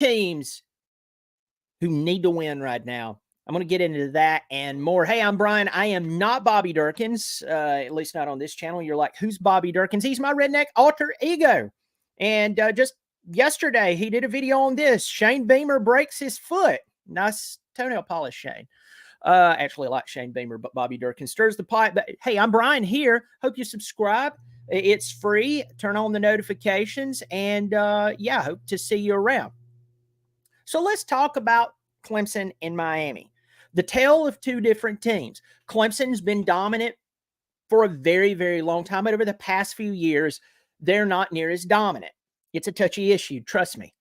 teams who need to win right now. I'm going to get into that and more. Hey, I'm Brian. I am not Bobby Durkins, at least not on this channel. You're like, who's Bobby Durkins? He's my redneck alter ego. And just yesterday, he did a video on this. Shane Beamer breaks his foot. Nice toenail polish, Shane. Actually, I like Shane Beamer, but Bobby Durkin stirs the pot. But hey, I'm Brian here. Hope you subscribe. It's free. Turn on the notifications. And yeah, hope to see you around. So let's talk about Clemson and Miami. The tale of two different teams. Clemson's been dominant for a very, very long time, but over the past few years, they're not near as dominant. It's a touchy issue, trust me.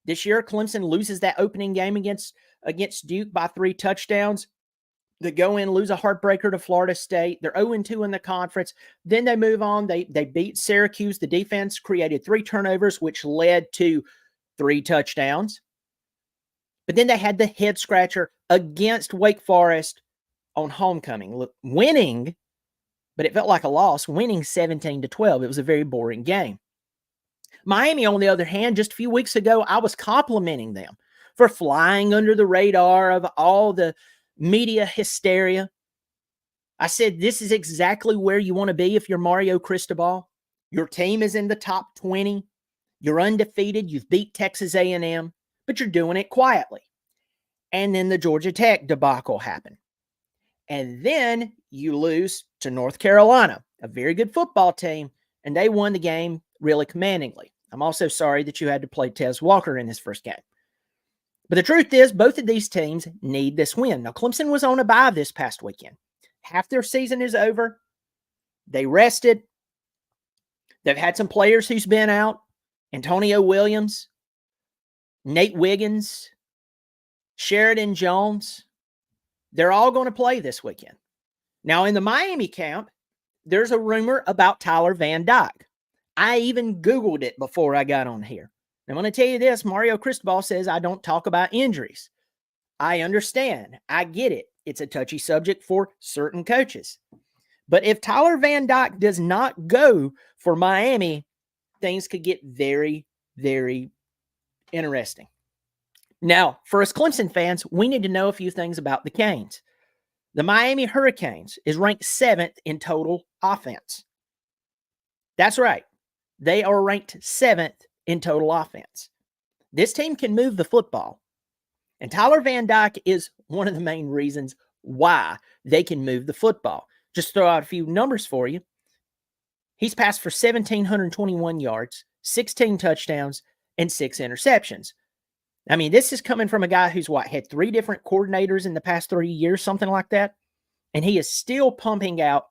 This year, Clemson loses that opening game against Duke by 3 touchdowns. They go in, lose a heartbreaker to Florida State. They're 0-2 in the conference. Then they move on. They beat Syracuse. The defense created 3 turnovers, which led to 3 touchdowns. But then they had the head scratcher against Wake Forest on homecoming, winning, but it felt like a loss, winning 17-12. It was a very boring game. Miami, on the other hand, just a few weeks ago, I was complimenting them for flying under the radar of all the media hysteria. I said, this is exactly where you want to be if you're Mario Cristobal. Your team is in the top 20. You're undefeated. You've beat Texas A&M, but you're doing it quietly. And then the Georgia Tech debacle happened. And then you lose to North Carolina, a very good football team, and they won the game really commandingly. I'm also sorry that you had to play Tez Walker in his first game. But the truth is, both of these teams need this win. Now, Clemson was on a bye this past weekend. Half their season is over. They rested. They've had some players who's been out. Antonio Williams, Nate Wiggins, Sheridan Jones. They're all going to play this weekend. Now, in the Miami camp, there's a rumor about Tyler Van Dyke. I even Googled it before I got on here. I'm going to tell you this, Mario Cristobal says I don't talk about injuries. I understand. I get it. It's a touchy subject for certain coaches. But if Tyler Van Dyke does not go for Miami, things could get very, very interesting. Now, for us Clemson fans, we need to know a few things about the Canes. The Miami Hurricanes is ranked 7th in total offense. That's right. They are ranked 7th in total offense. This team can move the football. And Tyler Van Dyke is one of the main reasons why they can move the football. Just throw out a few numbers for you. He's passed for 1,721 yards, 16 touchdowns, and 6 interceptions. I mean, this is coming from a guy who's had 3 different coordinators in the past 3 years, something like that. And he is still pumping out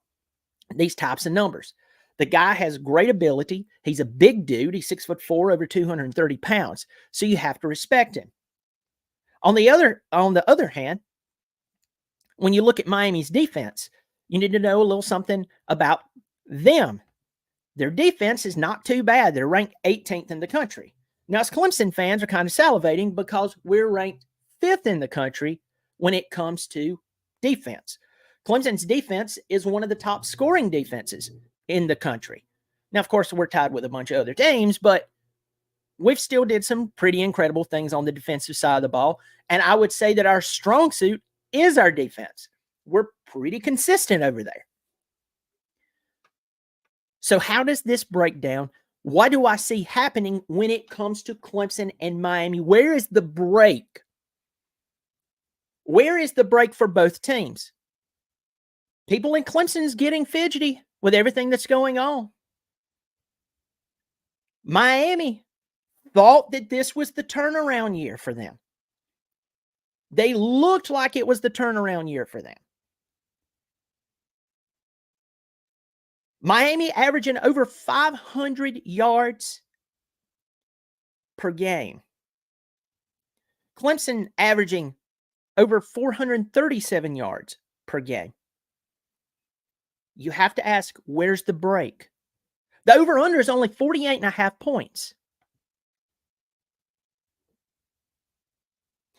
these types of numbers. The guy has great ability. He's a big dude. He's 6'4", over 230 pounds. So you have to respect him. On the other hand, when you look at Miami's defense, you need to know a little something about them. Their defense is not too bad. They're ranked 18th in the country. Now, as Clemson fans are kind of salivating because we're ranked 5th in the country when it comes to defense. Clemson's defense is one of the top scoring defenses in the country. Now, of course, we're tied with a bunch of other teams, but we've still did some pretty incredible things on the defensive side of the ball. And I would say that our strong suit is our defense. We're pretty consistent over there. So how does this break down? What do I see happening when it comes to Clemson and Miami? Where is the break? Where is the break for both teams? People in Clemson is getting fidgety with everything that's going on. Miami thought that this was the turnaround year for them. They looked like it was the turnaround year for them. Miami averaging over 500 yards per game. Clemson averaging over 437 yards per game. You have to ask, where's the break? The over-under is only 48.5 points.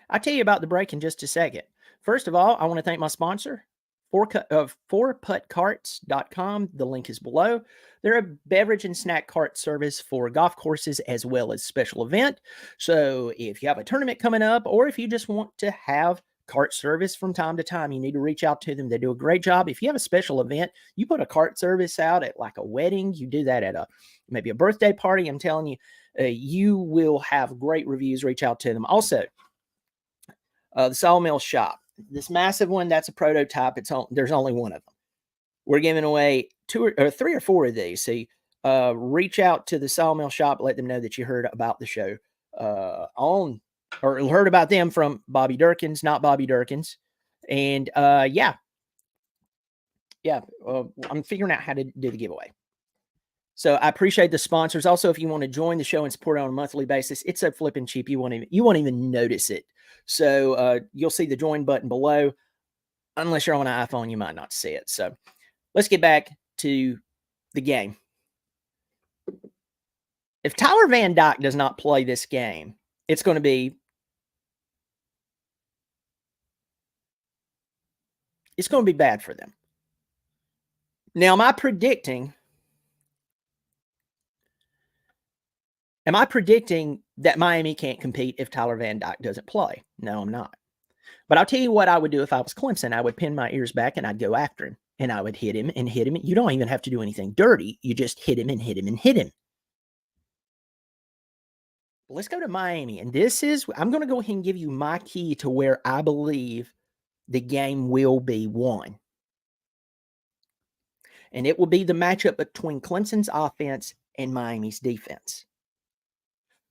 I'll tell you about the break in just a second. First of all, I want to thank my sponsor, 4puttcarts.com. The link is below. They're a beverage and snack cart service for golf courses as well as special event. So if you have a tournament coming up, or if you just want to have cart service from time to time, you need to reach out to them. They do a great job. If you have a special event, you put a cart service out at like a wedding, you do that at maybe a birthday party. I'm telling you, you will have great reviews. Reach out to them. Also, the Sawmill Shop, this massive one, that's a prototype. There's only one of them. We're giving away three or four of these. So reach out to the Sawmill Shop, let them know that you heard about the show or heard about them from Bobby Durkins, not Bobby Durkins. And I'm figuring out how to do the giveaway. So I appreciate the sponsors. Also, if you want to join the show and support it on a monthly basis, it's so flipping cheap you won't even notice it. So you'll see the join button below. Unless you're on an iPhone, you might not see it. So let's get back to the game. If Tyler Van Dyke does not play this game, it's going to be bad for them. Now, am I predicting that Miami can't compete if Tyler Van Dyke doesn't play? No, I'm not. But I'll tell you what I would do if I was Clemson. I would pin my ears back and I'd go after him. And I would hit him and hit him. You don't even have to do anything dirty. You just hit him and hit him and hit him. Let's go to Miami. And I'm going to go ahead and give you my key to where I believe the game will be won. And it will be the matchup between Clemson's offense and Miami's defense.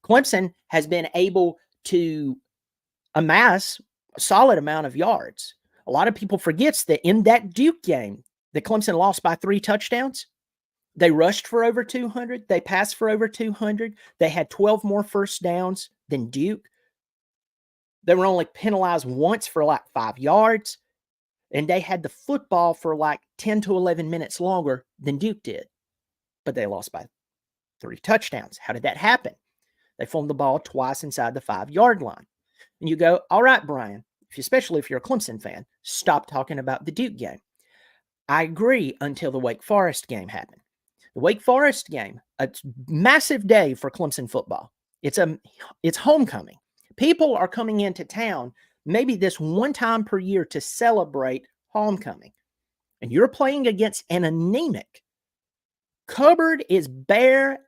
Clemson has been able to amass a solid amount of yards. A lot of people forgets that in that Duke game, the Clemson lost by 3 touchdowns. They rushed for over 200. They passed for over 200. They had 12 more first downs than Duke. They were only penalized once for like 5 yards. And they had the football for like 10 to 11 minutes longer than Duke did. But they lost by 3 touchdowns. How did that happen? They fumbled the ball twice inside the 5-yard line. And you go, all right, Brian, especially if you're a Clemson fan, stop talking about the Duke game. I agree until the Wake Forest game happened. The Wake Forest game, a massive day for Clemson football. It's homecoming. People are coming into town maybe this one time per year to celebrate homecoming. And you're playing against an anemic, cupboard is bare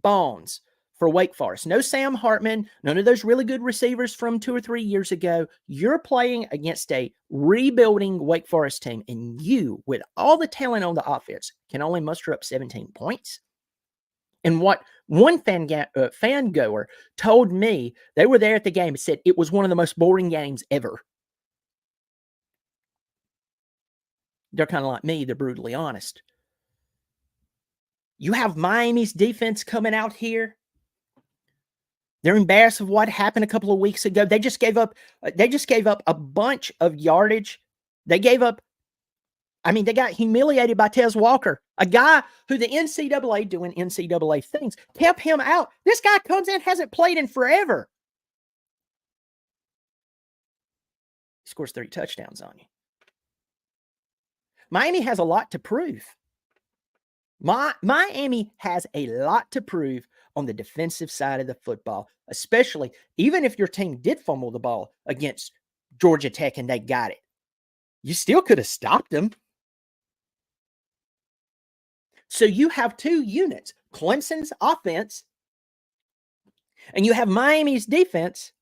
bones for Wake Forest. No Sam Hartman, none of those really good receivers from 2 or 3 years ago. You're playing against a rebuilding Wake Forest team, and you, with all the talent on the offense, can only muster up 17 points. And what one fan goer told me, they were there at the game, and said it was one of the most boring games ever. They're kind of like me. They're brutally honest. You have Miami's defense coming out here. They're embarrassed of what happened a couple of weeks ago. They just gave up a bunch of yardage. They got humiliated by Tez Walker, a guy who the NCAA, doing NCAA things, kept him out. This guy comes in, hasn't played in forever. He scores 3 touchdowns on you. Miami has a lot to prove. Miami has a lot to prove on the defensive side of the football, especially even if your team did fumble the ball against Georgia Tech and they got it. You still could have stopped them. So you have 2 units, Clemson's offense, and you have Miami's defense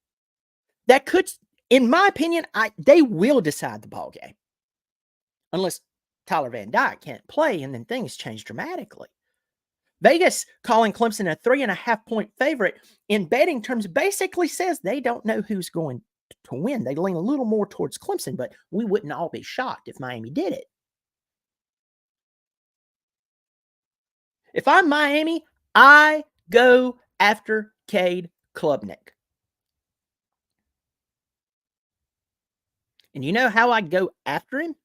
that could, in my opinion, they will decide the ball game. Unless Tyler Van Dyke can't play, and then things change dramatically. Vegas calling Clemson a 3.5-point favorite in betting terms basically says they don't know who's going to win. They lean a little more towards Clemson, but we wouldn't all be shocked if Miami did it. If I'm Miami, I go after Cade Klubnik. And you know how I go after him?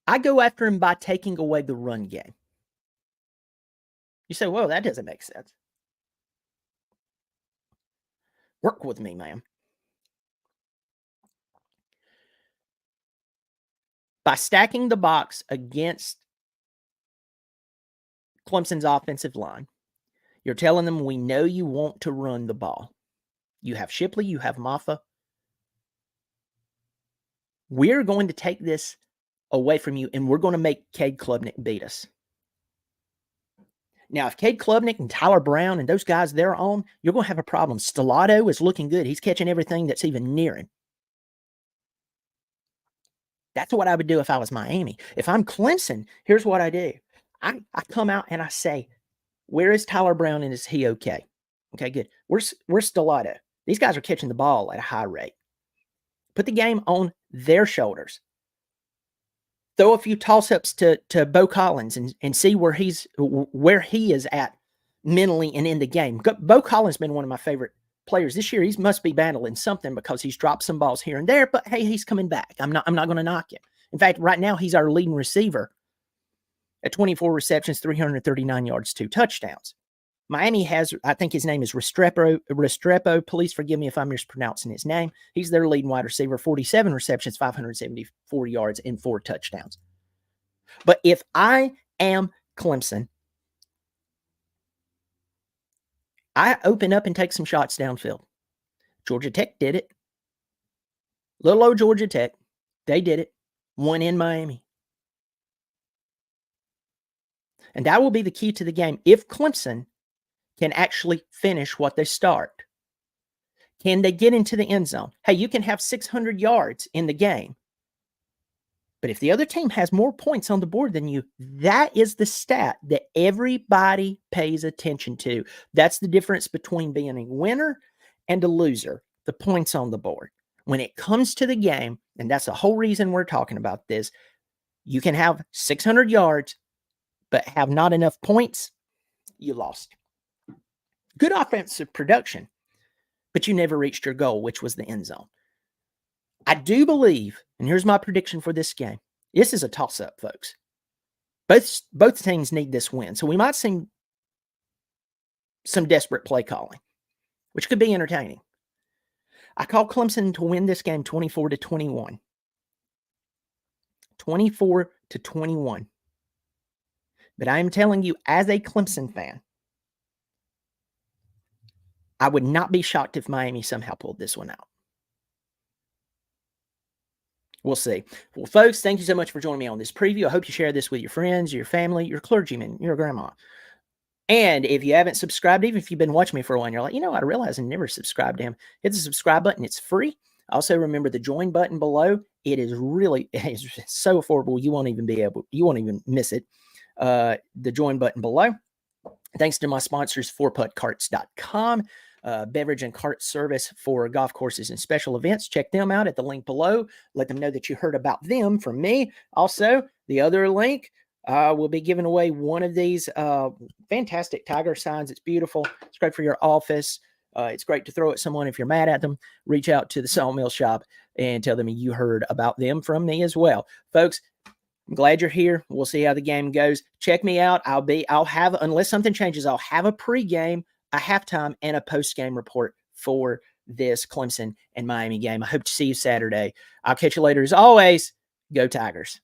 I go after him by taking away the run game. You say, well, that doesn't make sense. Work with me, man. by stacking the box against Clemson's offensive line, you're telling them, we know you want to run the ball. You have Shipley, you have Maffa. We're going to take this away from you, and we're going to make Cade Klubnik beat us. Now, if Cade Klubnik and Tyler Brown and those guys they're on, you're going to have a problem. Stellato is looking good. He's catching everything that's even near him. That's what I would do if I was Miami. If I'm Clemson, here's what I do. I come out and I say, where is Tyler Brown and is he okay? Okay, good. Where's Stellato? These guys are catching the ball at a high rate. Put the game on their shoulders. Throw a few toss-ups to Bo Collins and see where he is at mentally and in the game. Bo Collins has been one of my favorite players this year. He must be battling something because he's dropped some balls here and there, but hey, he's coming back. I'm not going to knock him. In fact, right now he's our leading receiver at 24 receptions, 339 yards, 2 touchdowns. Miami has, I think his name is Restrepo. Please forgive me if I'm mispronouncing his name. He's their leading wide receiver, 47 receptions, 574 yards, and 4 touchdowns. But if I am Clemson, I open up and take some shots downfield. Georgia Tech did it. Little old Georgia Tech. They did it. Won in Miami. And that will be the key to the game. If Clemson can actually finish what they start, can they get into the end zone? Hey, you can have 600 yards in the game, but if the other team has more points on the board than you, that is the stat that everybody pays attention to. That's the difference between being a winner and a loser, the points on the board. When it comes to the game, and that's the whole reason we're talking about this, you can have 600 yards, but have not enough points, you lost. Good offensive production, but you never reached your goal, which was the end zone. I do believe, and here's my prediction for this game. This is a toss-up, folks. Both teams need this win, so we might see some desperate play calling, which could be entertaining. I call Clemson to win this game 24-21. 24-21. But I am telling you, as a Clemson fan, I would not be shocked if Miami somehow pulled this one out. We'll see. Well, folks, thank you so much for joining me on this preview. I hope you share this with your friends, your family, your clergyman, your grandma. And if you haven't subscribed, even if you've been watching me for a while, and you're like, I realize I never subscribed to him. Hit the subscribe button. It's free. Also, remember the join button below. It is so affordable. You won't even miss it. The join button below. Thanks to my sponsors, 4puttcarts.com. Beverage and cart service for golf courses and special events. Check them out at the link below. Let them know that you heard about them from me. Also, the other link, we'll be giving away one of these fantastic tiger signs. It's beautiful. It's great for your office. It's great to throw at someone if you're mad at them. Reach out to the Sawmill Shop and tell them you heard about them from me as well. Folks, I'm glad you're here. We'll see how the game goes. Check me out. I'll have, unless something changes, I'll have a pregame, a halftime, and a postgame report for this Clemson and Miami game. I hope to see you Saturday. I'll catch you later. As always, go Tigers.